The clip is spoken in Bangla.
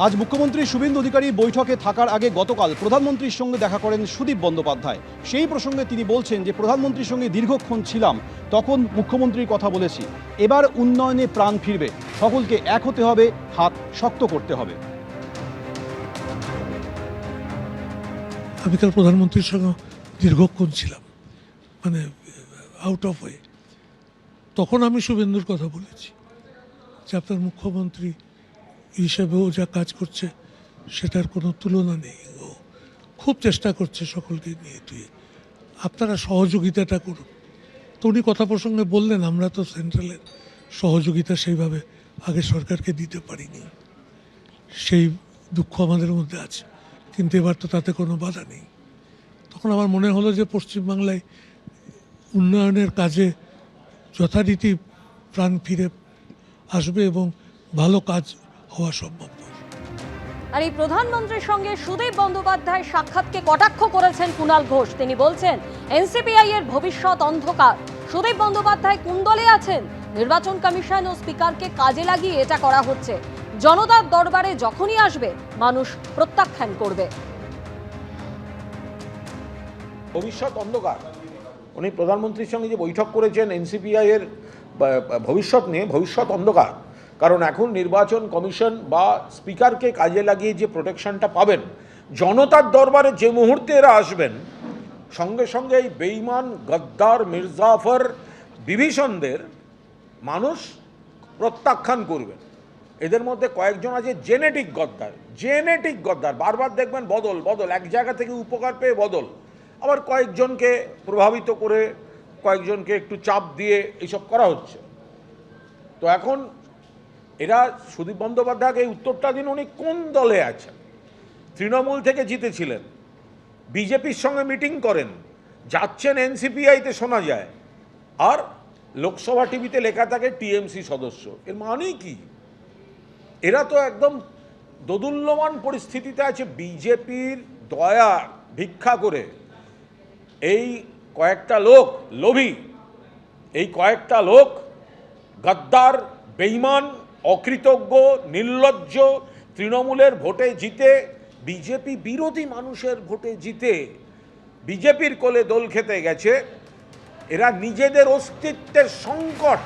আজ মুখ্যমন্ত্রী শুভেন্দু অধিকারী বৈঠকে থাকার আগে গতকাল প্রধানমন্ত্রীর সঙ্গে দেখা করেন সুদীপ বন্দ্যোপাধ্যায়। সেই প্রসঙ্গে তিনি বলছেন যে প্রধানমন্ত্রীর সঙ্গে দীর্ঘক্ষণ ছিলাম, তখন মুখ্যমন্ত্রীর কথা বলেছি। এবার উন্নয়নে প্রাণ ফিরবে, সকলকে এক হতে হবে, হাত শক্ত করতে হবে। আমি কাল প্রধানমন্ত্রীর সঙ্গে দীর্ঘক্ষণ ছিলাম, মানে আউট অফ ওয়ে। তখন আমি শুভেন্দুর কথা বলেছি যে আপনার মুখ্যমন্ত্রী হিসেবেও যা কাজ করছে সেটার কোনো তুলনা নেই। ও খুব চেষ্টা করছে সকলকে নিয়ে তুই আপনারা সহযোগিতাটা করুন। তো উনি কথা প্রসঙ্গে বললেন আমরা তো সেন্ট্রালের সহযোগিতা সেইভাবে আগে সরকারকে দিতে পারিনি, সেই দুঃখ আমাদের মধ্যে আছে, কিন্তু এবার তো তাতে কোনো বাধা নেই। তখন আমার মনে হলো যে পশ্চিমবাংলায় উন্নয়নের কাজে যথারীতি প্রাণ ফিরে আসবে এবং ভালো কাজ হওয়া সম্ভব। আর এই প্রধানমন্ত্রীর সঙ্গে সুদীপ বন্দ্যোপাধ্যায় সাক্ষাৎকে কটাক্ষ করেছেন কুণাল ঘোষ। তিনি বলছেন এনসিপিআই এর ভবিষ্যৎ অন্ধকার। সুদীপ বন্দ্যোপাধ্যায় কোন দলে আছেন? নির্বাচন কমিশন ও স্পিকারকে কাজে লাগিয়ে এটা করা হচ্ছে। জনতার দরবারে যখনই আসবে মানুষ প্রত্যাখ্যান করবে। ভবিষ্যৎ অন্ধকার। উনি প্রধানমন্ত্রীর সঙ্গে যে বৈঠক করেছেন এনসিপিআই এর ভবিষ্যৎ নিয়ে, ভবিষ্যৎ অন্ধকার। কারণ এখন নির্বাচন কমিশন বা স্পিকারকে কাজে লাগিয়ে যে প্রোটেকশনটা পাবেন, জনতার দরবারে যে মুহূর্তে এরা আসবেন, সঙ্গে সঙ্গে এই বেঈমান গদ্দার মির্জাফর বিভীষণদের মানুষ প্রত্যাখ্যান করবেন। এদের মধ্যে কয়েকজন আছে জেনেটিক গদ্দার, বারবার দেখবেন বদল, এক জায়গা থেকে উপকার পেয়ে বদল, আবার কয়েকজনকে প্রভাবিত করে কয়েকজনকে একটু চাপ দিয়ে এইসব করা হচ্ছে। তো এখন এরা সুদীপ বন্দ্যোপাধ্যায়কে এই উত্তরটা দিন, উনি কোন দলে আছেন? তৃণমূল থেকে জিতেছিলেন, বিজেপির সঙ্গে মিটিং করেন, যাচ্ছেন এনসিপিআইতে শোনা যায়, আর লোকসভা টিভিতে লেখা থাকে টিএমসি সদস্য। এর মানেই কি? এরা তো একদম দোদুল্যমান পরিস্থিতিতে আছে। বিজেপির দয়া ভিক্ষা করে এই কয়েকটা লোক লোভী, এই কয়েকটা লোক গদ্দার, বেঈমান, অকৃতজ্ঞ, নির্লজ্জ, তৃণমূলের ভোটে জিতে, বিজেপি বিরোধী মানুষের ভোটে জিতে বিজেপির কোলে দোল খেতে গেছে। এরা নিজেদের অস্তিত্বের সংকট